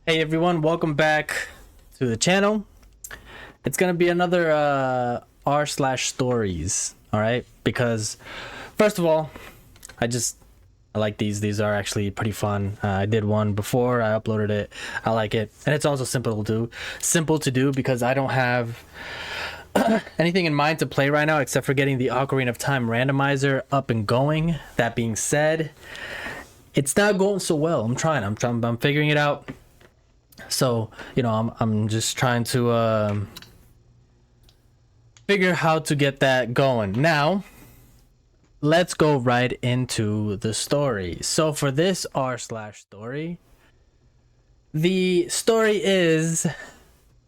Hey everyone, welcome back to the channel. It's gonna be another r/stories, all right? Because first of all, I like these. These are actually pretty fun. I did one before. I uploaded it. I like it, and it's also simple to do. Simple to do because I don't have anything in mind to play right now except for getting the Ocarina of Time randomizer up and going. That being said, it's not going so well. I'm trying. I'm figuring it out. So, I'm just trying to figure how to get that going. Now, let's go right into the story. So for this r/story, the story is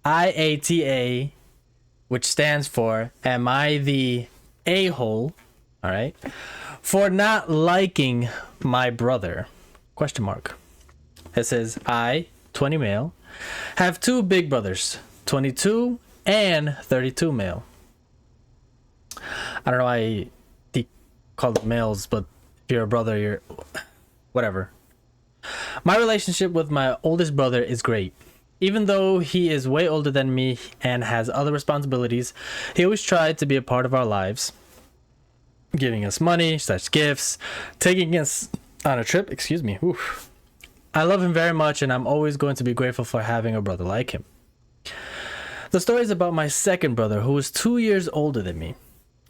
IATA, which stands for Am I the A-hole? All right. For not liking my brother? Question mark. It says 20 male, have two big brothers, 22 and 32 male. I don't know why they call them males, but if you're a brother, you're whatever. My relationship with my oldest brother is great. Even though he is way older than me and has other responsibilities, he always tried to be a part of our lives, giving us money, such gifts, taking us on a trip. Excuse me. Oof. I love him very much, and I'm always going to be grateful for having a brother like him. The story is about my second brother, who is 2 years older than me.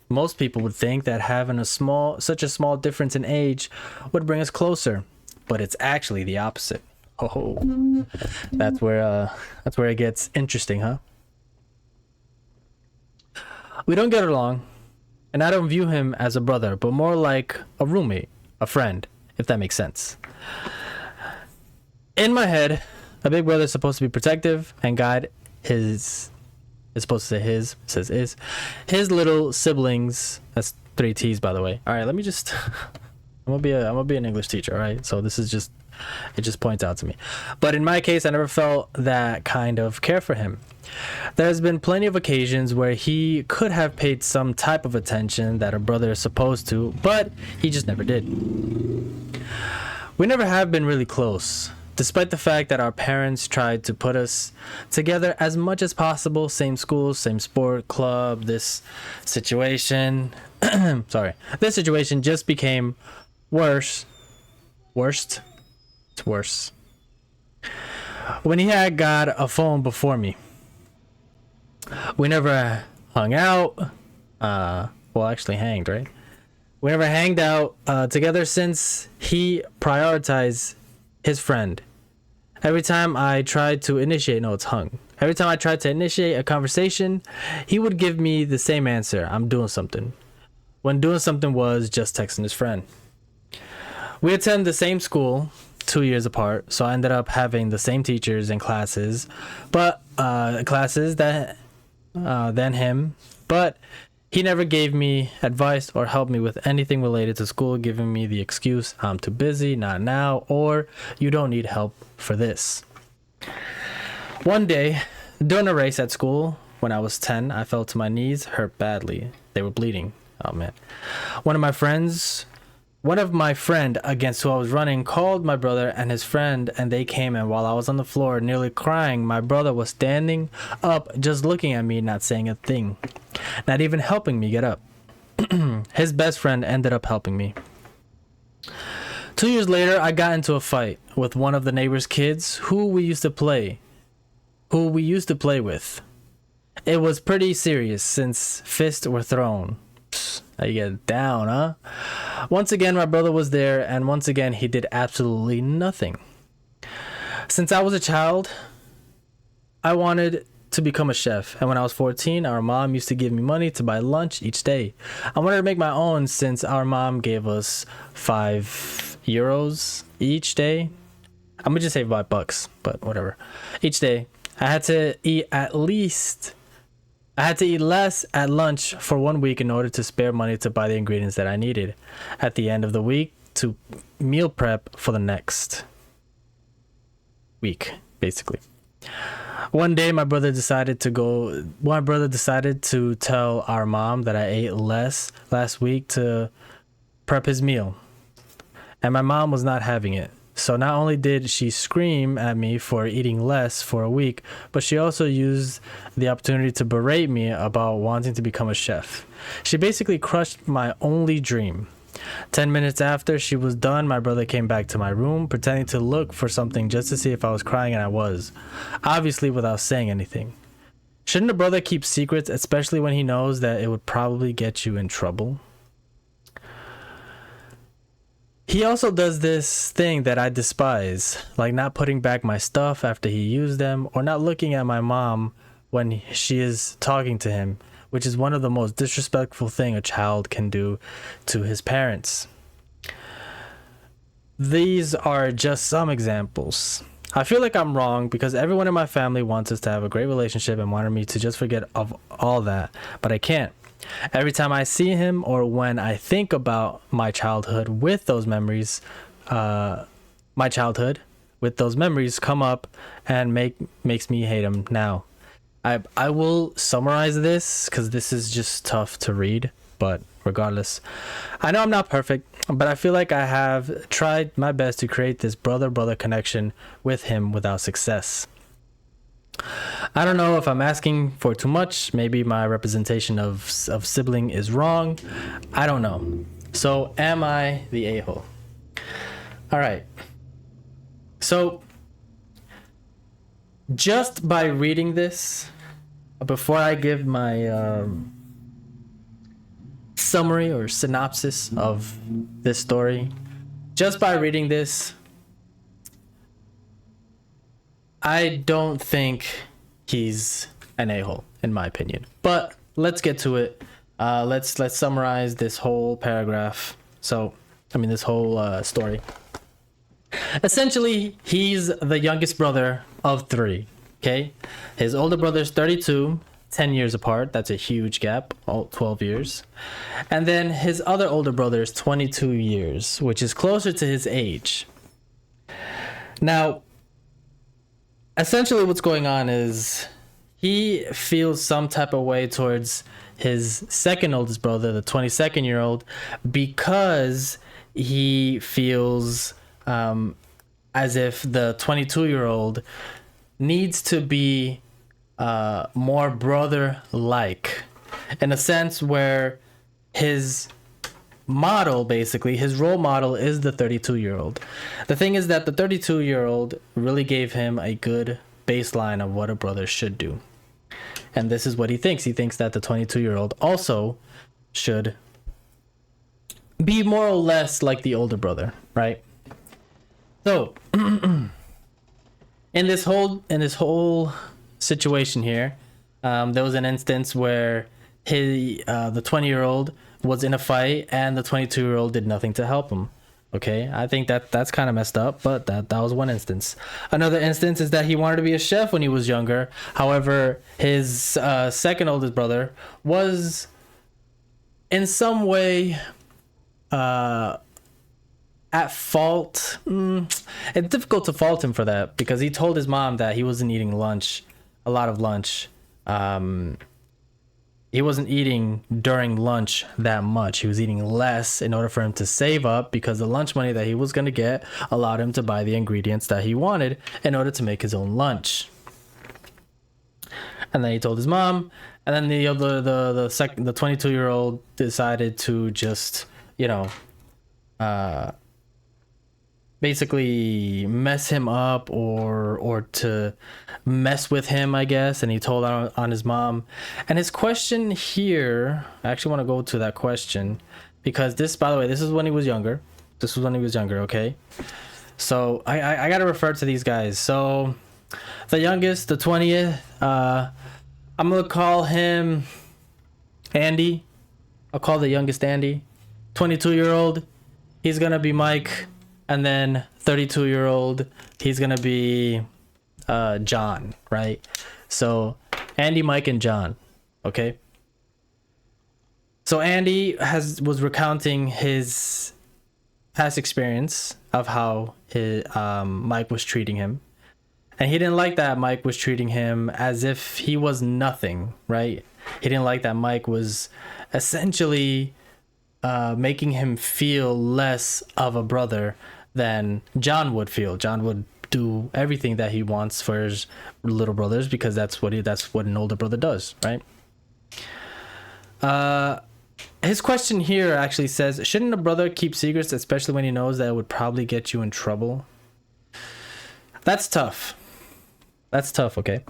Most people would think that having such a small difference in age would bring us closer, but it's actually the opposite. Oh, that's where it gets interesting, huh? We don't get along, and I don't view him as a brother, but more like a roommate, a friend, if that makes sense. In my head, a big brother is supposed to be protective and guide his. It's supposed to say his. It says is. His little siblings. That's 3 T's, by the way. All right, let me just. I'm gonna be an English teacher. All right, so this is just. It just points out to me. But in my case, I never felt that kind of care for him. There's been plenty of occasions where he could have paid some type of attention that a brother is supposed to, but he just never did. We never have been really close. Despite the fact that our parents tried to put us together as much as possible, same school, same sport, club, this situation, this situation just became worse. Worst? It's worse. When he had got a phone before me. We never hung out. Actually hanged, right? We never hanged out together since he prioritized his friend. Every time I tried to initiate a conversation, he would give me the same answer. I'm doing something. When doing something was just texting his friend. We attend the same school 2 years apart, so I ended up having the same teachers and classes, but than him, but he never gave me advice or helped me with anything related to school, giving me the excuse, I'm too busy, not now, or you don't need help for this. One day, during a race at school, when I was 10, I fell to my knees, hurt badly. They were bleeding. Oh man. One of my friend against who I was running called my brother and his friend, and they came, and while I was on the floor nearly crying, my brother was standing up, just looking at me, not saying a thing, not even helping me get up. His best friend ended up helping me. 2 years later, I got into a fight with one of the neighbor's kids who we used to play with. It was pretty serious since fists were thrown. How you get down, huh? Once again, my brother was there, and once again, he did absolutely nothing. Since I was a child, I wanted to become a chef, and when I was 14, our mom used to give me money to buy lunch each day. I wanted to make my own since our mom gave us €5 each day. I'm gonna just say $5, but whatever. Each day, I had to eat less at lunch for 1 week in order to spare money to buy the ingredients that I needed at the end of the week to meal prep for the next week, basically. One day, my brother decided to tell our mom that I ate less last week to prep his meal. And my mom was not having it. So not only did she scream at me for eating less for a week, but she also used the opportunity to berate me about wanting to become a chef. She basically crushed my only dream. 10 minutes after she was done, my brother came back to my room, pretending to look for something just to see if I was crying, and I was, obviously without saying anything. Shouldn't a brother keep secrets, especially when he knows that it would probably get you in trouble? He also does this thing that I despise, like not putting back my stuff after he used them, or not looking at my mom when she is talking to him, which is one of the most disrespectful thing a child can do to his parents. These are just some examples. I feel like I'm wrong because everyone in my family wants us to have a great relationship and wanted me to just forget of all that, but I can't. Every time I see him or when I think about my childhood with those memories, come up and makes me hate him now. I will summarize this because this is just tough to read, but regardless, I know I'm not perfect, but I feel like I have tried my best to create this brother-brother connection with him without success. I don't know if I'm asking for too much. Maybe my representation of sibling is wrong. I don't know. So am I the a-hole? All right. So just by reading this, before I give my summary or synopsis of this story, just by reading this, I don't think he's an a-hole, in my opinion. But let's get to it. Let's summarize this whole paragraph. This whole story. Essentially, he's the youngest brother of 3. Okay, his older brother's 32, 10 years apart. That's a huge gap, 12 years. And then his other older brother is 22 years, which is closer to his age. Now, essentially what's going on is he feels some type of way towards his second oldest brother, the 22-year-old, because he feels as if the 22-year-old needs to be more brother-like, in a sense where his model, basically his role model, is the 32-year-old. The thing is that the 32-year-old really gave him a good baseline of what a brother should do, and this is what he thinks that the 22-year-old also should be more or less like the older brother, right? So in this whole situation here, there was an instance where the 20-year-old was in a fight and the 22-year-old did nothing to help him. Okay, I think that's kind of messed up, but that was one instance. Another instance is that he wanted to be a chef when he was younger. However, his second oldest brother was in some way at fault. It's difficult to fault him for that because he told his mom that he wasn't eating a lot of lunch. He wasn't eating during lunch that much. He was eating less in order for him to save up, because the lunch money that he was going to get allowed him to buy the ingredients that he wanted in order to make his own lunch. And then he told his mom, and then the 22-year-old decided to just, basically mess him up or to mess with him, I guess. And he told on his mom. And his question here, I actually want to go to that question, because this, by the way, this is when he was younger. Okay, so I gotta refer to these guys. So the youngest, the 20th, I'm gonna call him Andy. I'll call the youngest Andy. 22-year-old, he's gonna be Mike. And then 32-year-old, he's gonna be John, right? So Andy, Mike, and John. Okay. So Andy was recounting his past experience of how Mike was treating him, and he didn't like that Mike was treating him as if he was nothing, right? He didn't like that Mike was essentially making him feel less of a brother than John would feel. John would do everything that he wants for his little brothers because that's what an older brother does, right? His question here actually says, shouldn't a brother keep secrets, especially when he knows that it would probably get you in trouble? That's tough. That's tough, okay?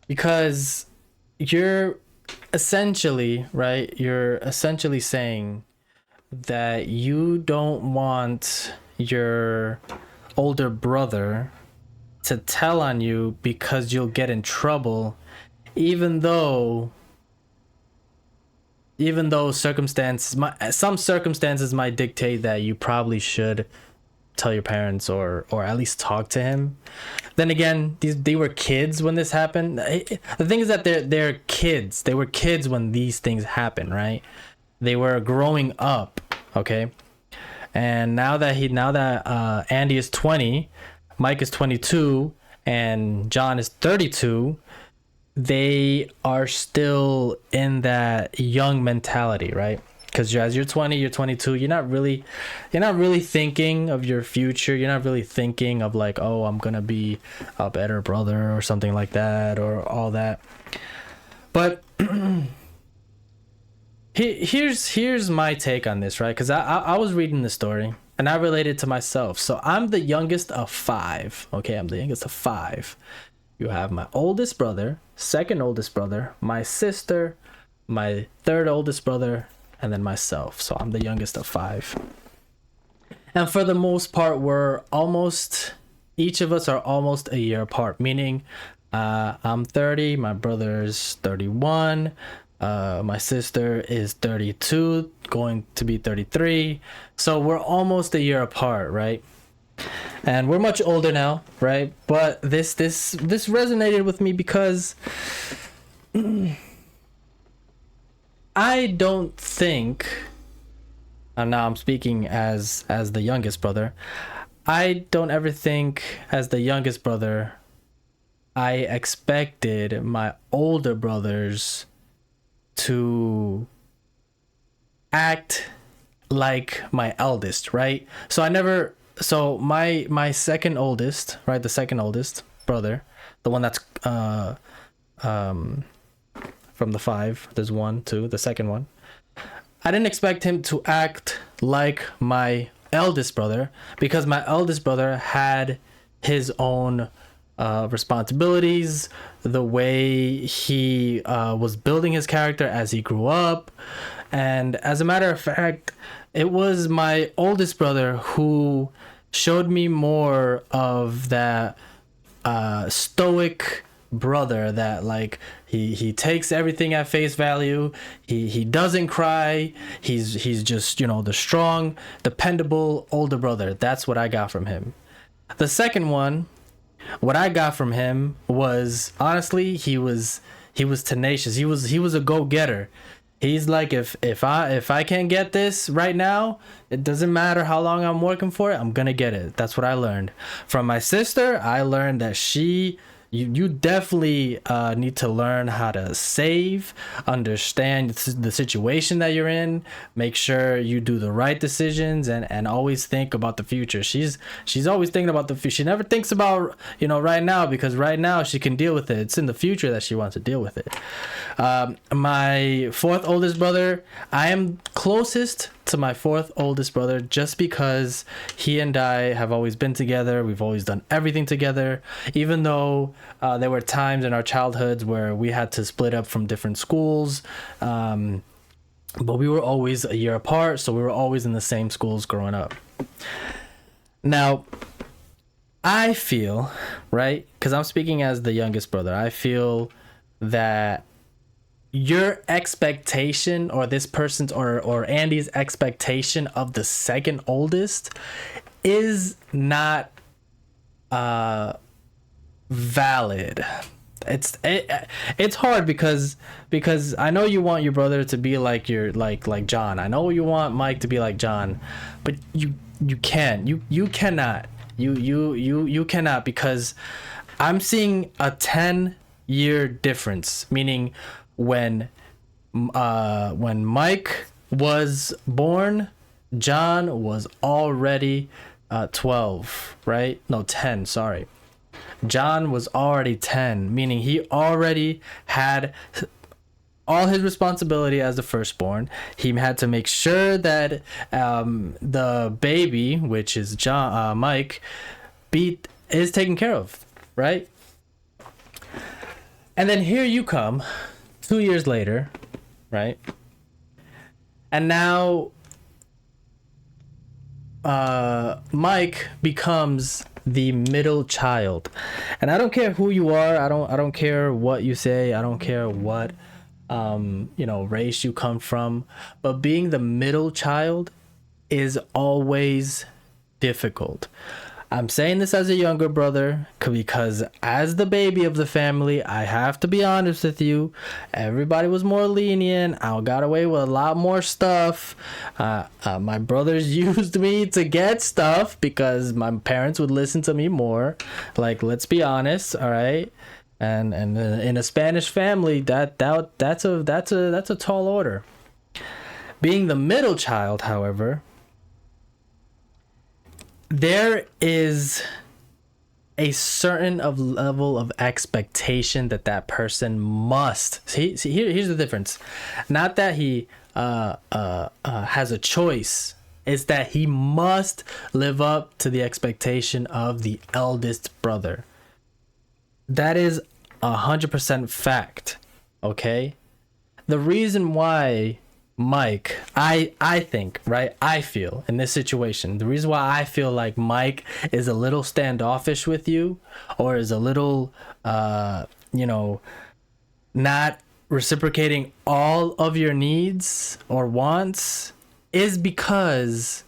Because you're essentially, right? You're essentially saying that you don't want your older brother to tell on you because you'll get in trouble, even though some circumstances might dictate that you probably should tell your parents or at least talk to him. Then again, they were kids when this happened. The thing is that they're kids. They were kids when these things happen, right? They were growing up, okay? And now that Andy is 20, Mike is 22, and John is 32, they are still in that young mentality, right? Because as you're 20, you're 22, you're not really thinking of your future. You're not really thinking of like, oh, I'm gonna be a better brother or something like that, or all that. But here's my take on this, right? Because I was reading the story and I related to myself. So I'm the youngest of 5. Okay, I'm the youngest of 5. You have my oldest brother, second oldest brother, my sister, my third oldest brother, and then myself. So I'm the youngest of 5. And for the most part, each of us are almost a year apart, meaning I'm 30, my brother's 31, my sister is 32, going to be 33. So we're almost a year apart, right? And we're much older now, right? But this resonated with me because I don't think, and now I'm speaking as the youngest brother, I don't ever think as the youngest brother I expected my older brothers to act like my eldest, right? So my second oldest, right, the second oldest brother, the one that's from the 5, there's 1, 2, the second one, I didn't expect him to act like my eldest brother because my eldest brother had his own responsibilities, the way he was building his character as he grew up. And as a matter of fact, it was my oldest brother who showed me more of that stoic brother that like he takes everything at face value. He doesn't cry. He's just, the strong, dependable older brother. That's what I got from him. The second one, what I got from him was, honestly, he was tenacious. He was a go-getter. He's like, if I can't get this right now, it doesn't matter how long I'm working for it, I'm gonna get it. That's what I learned. From my sister, I learned that you definitely need to learn how to save, understand the situation that you're in, make sure you do the right decisions, and always think about the future. She's always thinking about the future. She never thinks about right now, because right now she can deal with it. It's in the future that she wants to deal with it. My 4th oldest brother, I am closest to my 4th oldest brother just because he and I have always been together. We've always done everything together, even though there were times in our childhoods where we had to split up from different schools, but we were always a year apart, so we were always in the same schools growing up. Now, I feel, right, because I'm speaking as the youngest brother, I feel that your expectation, or this person's or Andy's expectation of the second oldest, is not valid. It's hard because I know you want your brother to be like like John. I know you want Mike to be like John, but you cannot, because I'm seeing a 10-year difference, meaning when Mike was born, John was already 12, right? No, 10, sorry. John was already 10, meaning he already had all his responsibility as the firstborn. He had to make sure that the baby, which is Mike, is taken care of, right? And then here you come 2 years later, right? And now Mike becomes the middle child. And I don't care who you are, I don't care what you say, I don't care what race you come from, but being the middle child is always difficult. I'm saying this as a younger brother because as the baby of the family, I have to be honest with you. Everybody was more lenient. I got away with a lot more stuff. My brothers used me to get stuff because my parents would listen to me more. Like, let's be honest, all right? And in a Spanish family, that's a tall order. Being the middle child, however, there is a certain level of expectation that person must see. Here's the difference. Not that he has a choice. It's that he must live up to the expectation of the eldest brother. That is 100% fact. Okay. The reason why Mike, I think, right? I feel in this situation, the reason why I feel like Mike is a little standoffish with you, or is a little, not reciprocating all of your needs or wants, is because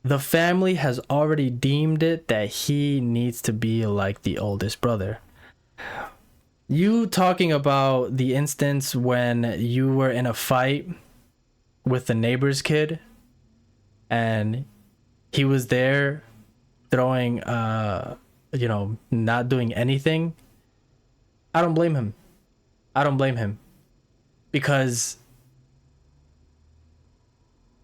the family has already deemed it that he needs to be like the oldest brother. You talking about the instance when you were in a fight with the neighbor's kid and he was there throwing, not doing anything. I don't blame him. Because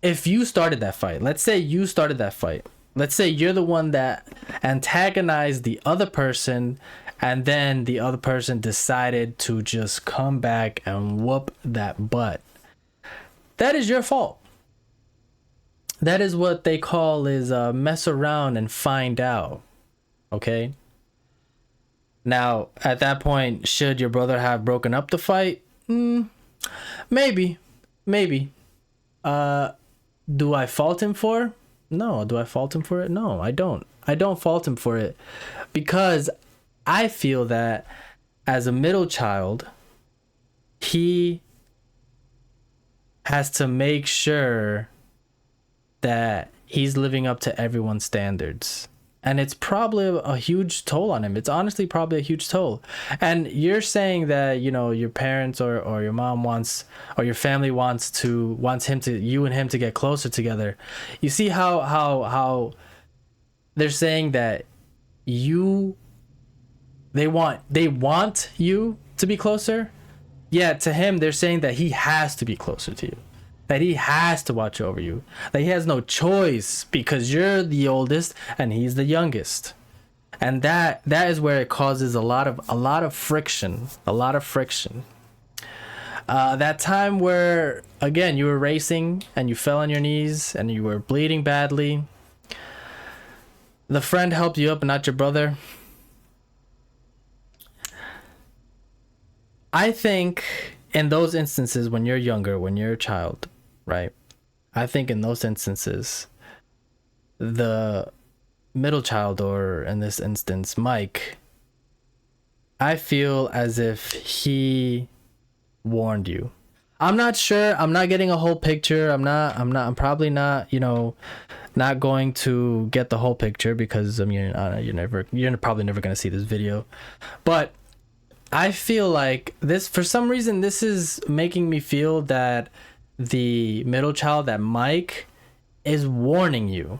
if you started that fight, let's say you started that fight. Let's say you're the one that antagonized the other person, and then the other person decided to just come back and whoop that butt. That is your fault. That is what they call is mess around and find out. Okay? Now, at that point, should your brother have broken up the fight? Maybe. Do I fault him for? No. Do I fault him for it? No, I don't. I don't fault him for it because I feel that as a middle child, he has to make sure that he's living up to everyone's standards. And it's probably a huge toll on him. It's honestly probably a huge toll. And you're saying that, your parents or your mom wants, or your family wants you and him to get closer together. You see how they're saying that they want you to be closer. Yeah, to him, they're saying that he has to be closer to you, that he has to watch over you, that he has no choice because you're the oldest and he's the youngest. And that is where it causes a lot of friction. That time where, again, you were racing and you fell on your knees and you were bleeding badly. The friend helped you up, not your brother. I think in those instances, when you're younger, when you're a child, right? I think in those instances, the middle child, or in this instance, Mike, I feel as if he warned you. I'm not sure. I'm not getting a whole picture. I'm probably not, not going to get the whole picture because you're probably never going to see this video. But I feel like this, for some reason, this is making me feel that the middle child, that Mike, is warning you.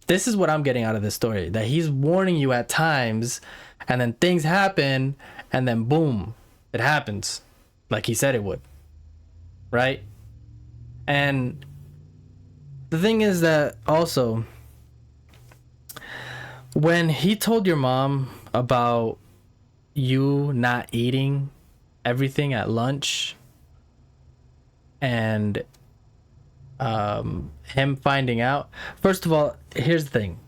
This is what I'm getting out of this story, that he's warning you at times, and then things happen, and then boom, it happens like he said it would, right? And The thing is that also, when he told your mom about you not eating everything at lunch and him finding out, first of all, here's the thing.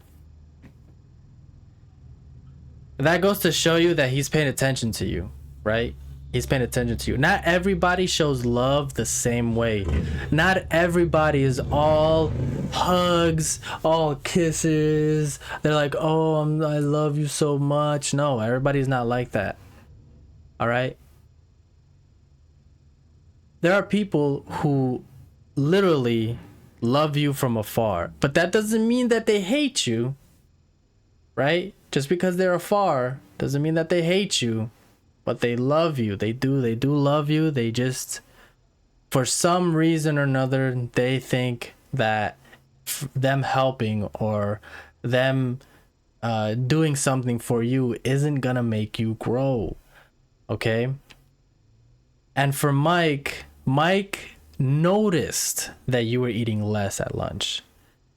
That goes to show you that he's paying attention to you, right? He's paying attention to you. Not everybody shows love the same way. Not everybody is all hugs, all kisses. They're like, oh, I love you so much. No, everybody's not like that. All right? There are people who literally love you from afar, but that doesn't mean that they hate you, right? Just because they're afar doesn't mean that they hate you, but they love you. They do love you. They just, for some reason or another, they think that them helping or them doing something for you isn't gonna make you grow. Okay? And for Mike noticed that you were eating less at lunch.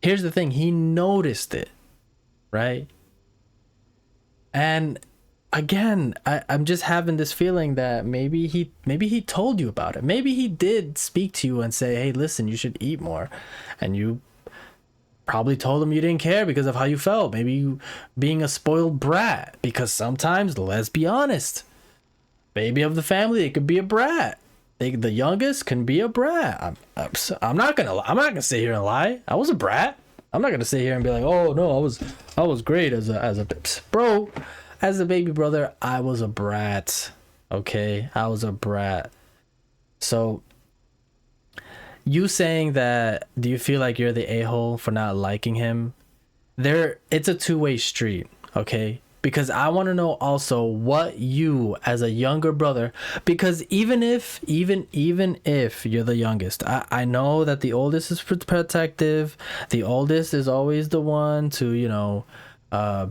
Here's the thing, he noticed it, right? And again, I'm just having this feeling that maybe he told you about it. Maybe he did speak to you and say, hey, listen, you should eat more. And you probably told him you didn't care because of how you felt. Maybe you being a spoiled brat, because sometimes, let's be honest, baby of the family, it could be a brat. The youngest can be a brat. I'm not gonna sit here and lie. I was a brat. I'm not gonna sit here and be like, oh no, I was great as a bro. As a baby brother, I was a brat. Okay, I was a brat. So, you saying that, do you feel like you're the a-hole for not liking him? It's a two-way street, okay? Because I want to know also what you, as a younger brother, because even if you're the youngest, I know that the oldest is protective. The oldest is always the one to,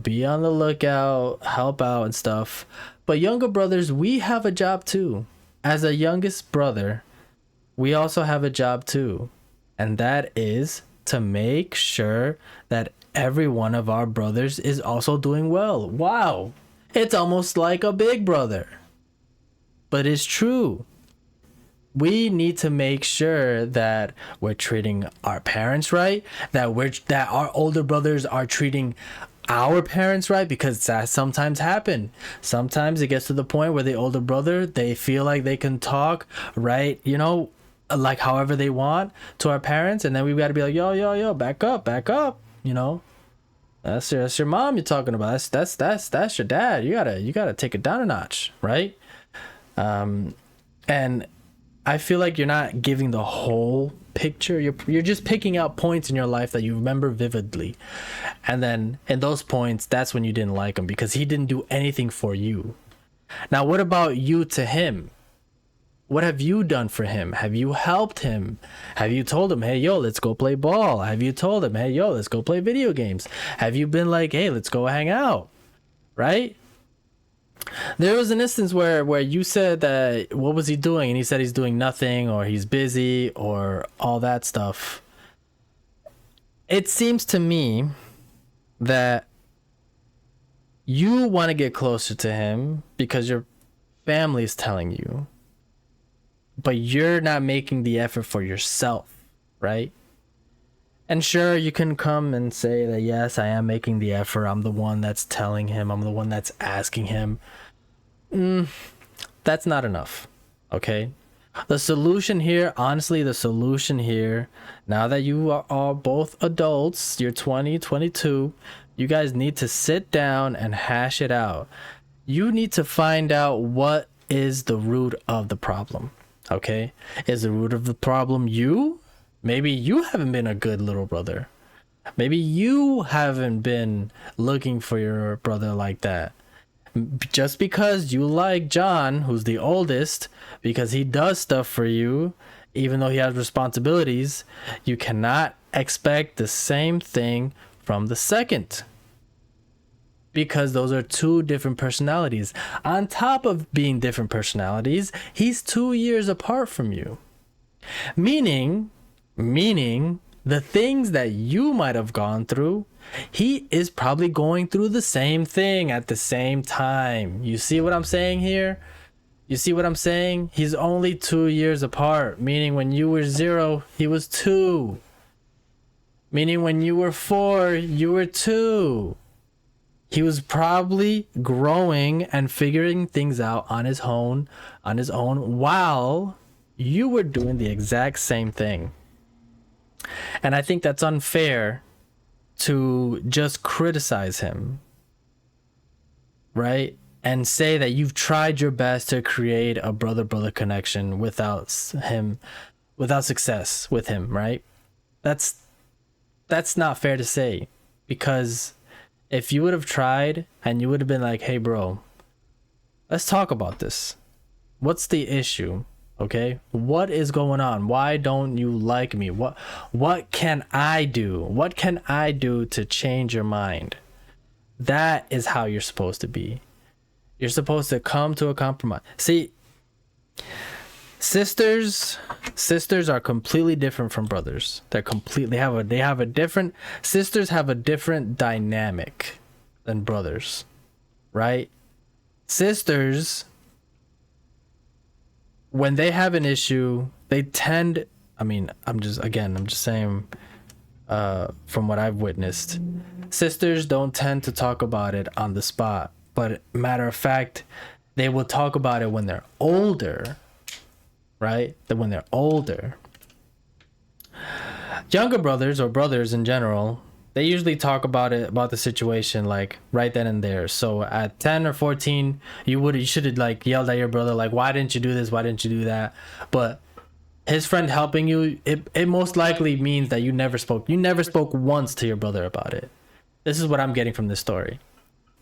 be on the lookout, help out and stuff. But younger brothers, we have a job too. As a youngest brother, we also have a job too. And that is to make sure that every one of our brothers is also doing well. Wow. It's almost like a big brother. But it's true. We need to make sure that we're treating our parents right, that our older brothers are treating our parents right, because that sometimes happen. Sometimes it gets to the point where the older brother, they feel like they can talk right, like however they want to our parents, and then we've got to be like, yo, back up, that's your mom you're talking about. That's your dad. You gotta take it down a notch, right? And I feel like you're not giving the whole picture. You're just picking out points in your life that you remember vividly, and then in those points, that's when you didn't like him, because he didn't do anything for you. Now, what about you to him? What have you done for him? Have you helped him? Have you told him, hey, yo, let's go play ball? Have you told him, hey, yo, let's go play video games? Have you been like, hey, let's go hang out? Right? There was an instance where you said that, what was he doing? And he said he's doing nothing, or he's busy, or all that stuff. It seems to me that you want to get closer to him because your family is telling you, but you're not making the effort for yourself, right? And sure, you can come and say that, yes, I am making the effort. I'm the one that's telling him. I'm the one that's asking him. That's not enough, okay? The solution here, honestly, now that you are all both adults, you're 20, 22, you guys need to sit down and hash it out. You need to find out what is the root of the problem. Okay, is the root of the problem you? Maybe you haven't been a good little brother. Maybe you haven't been looking for your brother like that. Just because you like John, who's the oldest, because he does stuff for you, even though he has responsibilities, you cannot expect the same thing from the second. Because those are two different personalities. On top of being different personalities, he's 2 years apart from you. Meaning the things that you might have gone through, he is probably going through the same thing at the same time. You see what I'm saying here? You see what I'm saying? He's only 2 years apart, meaning when you were 0, he was 2. Meaning when you were 4, you were 2. He was probably growing and figuring things out on his own, while you were doing the exact same thing. And I think that's unfair to just criticize him, right? And say that you've tried your best to create a brother-brother connection without success with him, right? That's not fair to say, because if you would have tried and you would have been like, hey bro, let's talk about this. What's the issue? Okay, what is going on? Why don't you like me? What can I do? What can I do to change your mind? That is how you're supposed to be. You're supposed to come to a compromise. See, sisters are completely different from brothers. They have a different, sisters have a different dynamic than brothers, right? Sisters, when they have an issue, they tend, I'm just saying, from what I've witnessed, sisters don't tend to talk about it on the spot, but matter of fact, they will talk about it when they're older, right? When they're older. Younger brothers, or brothers in general, they usually talk about the situation like right then and there. So at 10 or 14, you should have like yelled at your brother like, why didn't you do this? Why didn't you do that? But his friend helping you, it most likely means that you never spoke once to your brother about it. This is what I'm getting from this story.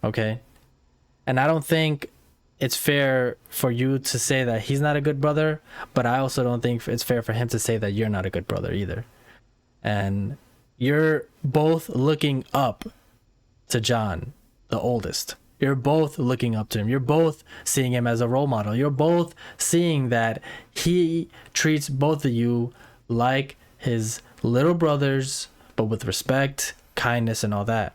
Okay? And I don't think it's fair for you to say that he's not a good brother, but I also don't think it's fair for him to say that you're not a good brother either. And you're both looking up to John, the oldest. You're both looking up to him. You're both seeing him as a role model. You're both seeing that he treats both of you like his little brothers, but with respect, kindness, and all that.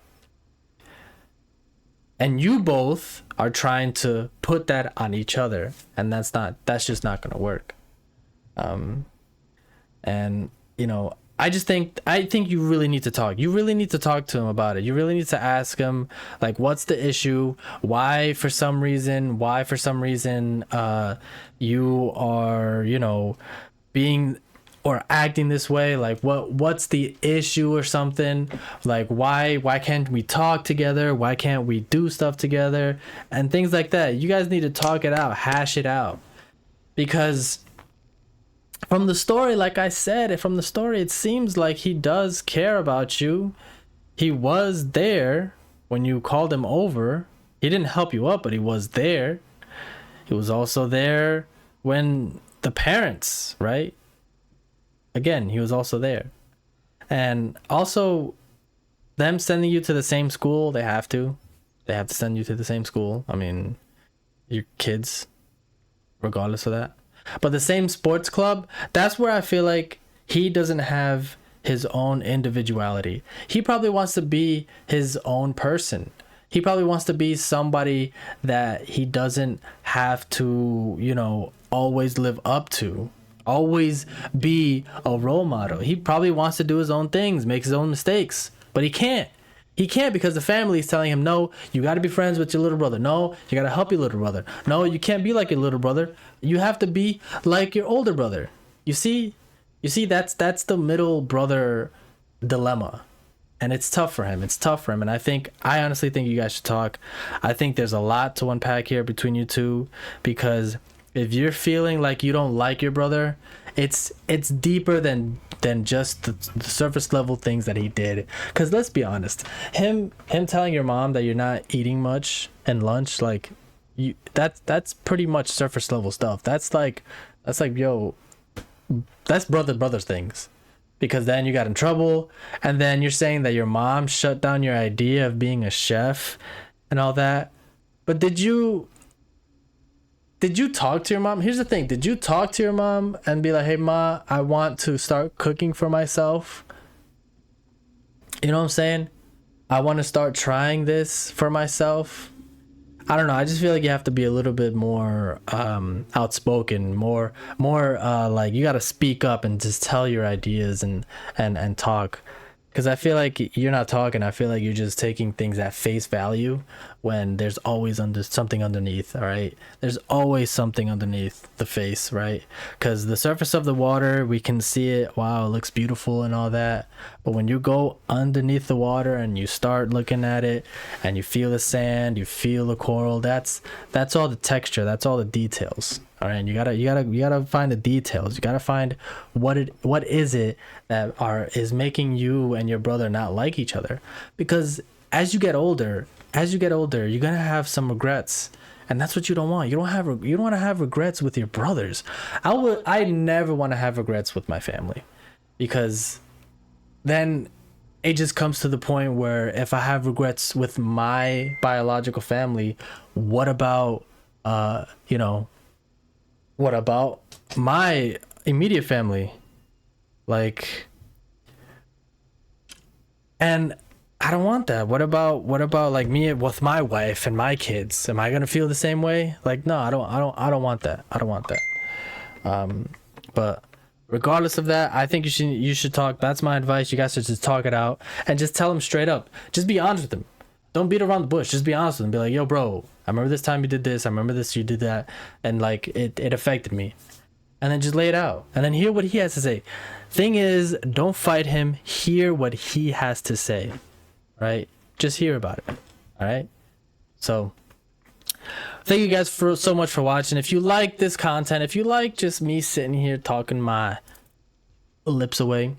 And you both are trying to put that on each other, and that's just not going to work. And you know, I think you really need to talk. You really need to talk to him about it. You really need to ask him, like, what's the issue? Why for some reason, you are, you know, being or acting this way? Like, what's the issue or something? Like, why can't we talk together? Why can't we do stuff together? And things like that. You guys need to talk it out, hash it out. Because from the story, like I said, it seems like he does care about you. He was there when you called him over. He didn't help you up, but he was there. He was also there when the parents, right? Again, he was also there. And also, them sending you to the same school, they have to send you to the same school. I mean, your kids, regardless of that. But the same sports club, that's where I feel like he doesn't have his own individuality. He probably wants to be his own person. He probably wants to be somebody that he doesn't have to, you know, always live up to, always be a role model. He probably wants to do his own things, make his own mistakes, but he can't. He can't because the family is telling him, no, you got to be friends with your little brother. No, you got to help your little brother. No, you can't be like your little brother. You have to be like your older brother. You see, that's the middle brother dilemma. And it's tough for him. And I honestly think you guys should talk. I think there's a lot to unpack here between you two, because if you're feeling like you don't like your brother, it's deeper than just the surface level things that he did. Because let's be honest, him telling your mom that you're not eating much and lunch, like, that's pretty much surface level stuff. That's like yo, that's brothers things. Because then you got in trouble, and then you're saying that your mom shut down your idea of being a chef and all that. But did you talk to your mom? Here's the thing. Did you talk to your mom and be like, hey, Ma, I want to start cooking for myself? You know what I'm saying? I want to start trying this for myself. I don't know. I just feel like you have to be a little bit more outspoken, more like you got to speak up and just tell your ideas and talk. Because I feel like you're not talking. I feel like you're just taking things at face value when there's always something underneath. All right, there's always something underneath the face, right? Because the surface of the water, we can see it. Wow, it looks beautiful and all that. But when you go underneath the water and you start looking at it, and you feel the sand, you feel the coral. That's all the texture. That's all the details. All right, and you gotta find the details. You gotta find what is it that is making you and your brother not like each other. Because as you get older, you're gonna have some regrets, and that's what you don't want. You don't want to have regrets with your brothers. I never want to have regrets with my family, because then it just comes to the point where if I have regrets with my biological family, what about what about my immediate family? Like, and I don't want that. What about like me with my wife and my kids? Am I gonna feel the same way? Like, no, I don't want that. I don't want that. But regardless of that, I think you should talk. That's my advice. You guys should just talk it out and just tell them straight up. Just be honest with them. Don't beat around the bush. Just be honest with them. Be like, yo, bro, I remember this time you did this. I remember this, you did that. And like, it affected me. And then just lay it out. And then hear what he has to say. Thing is, don't fight him. Hear what he has to say. Right? Just hear about it. All right? So, thank you guys so much for watching. If you like this content, if you like just me sitting here talking my lips away,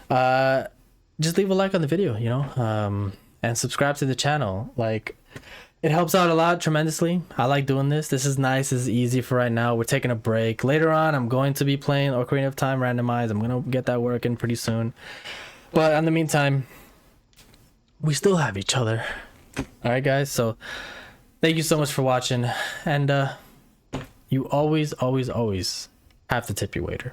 just leave a like on the video, and subscribe to the channel. Like, it helps out a lot tremendously. I like doing this. This is nice. This is easy for right now. We're taking a break. Later on, I'm going to be playing Ocarina of Time randomized. I'm going to get that working pretty soon. But in the meantime, we still have each other. All right, guys. So thank you so much for watching. And you always, always, always have to tip your waiter.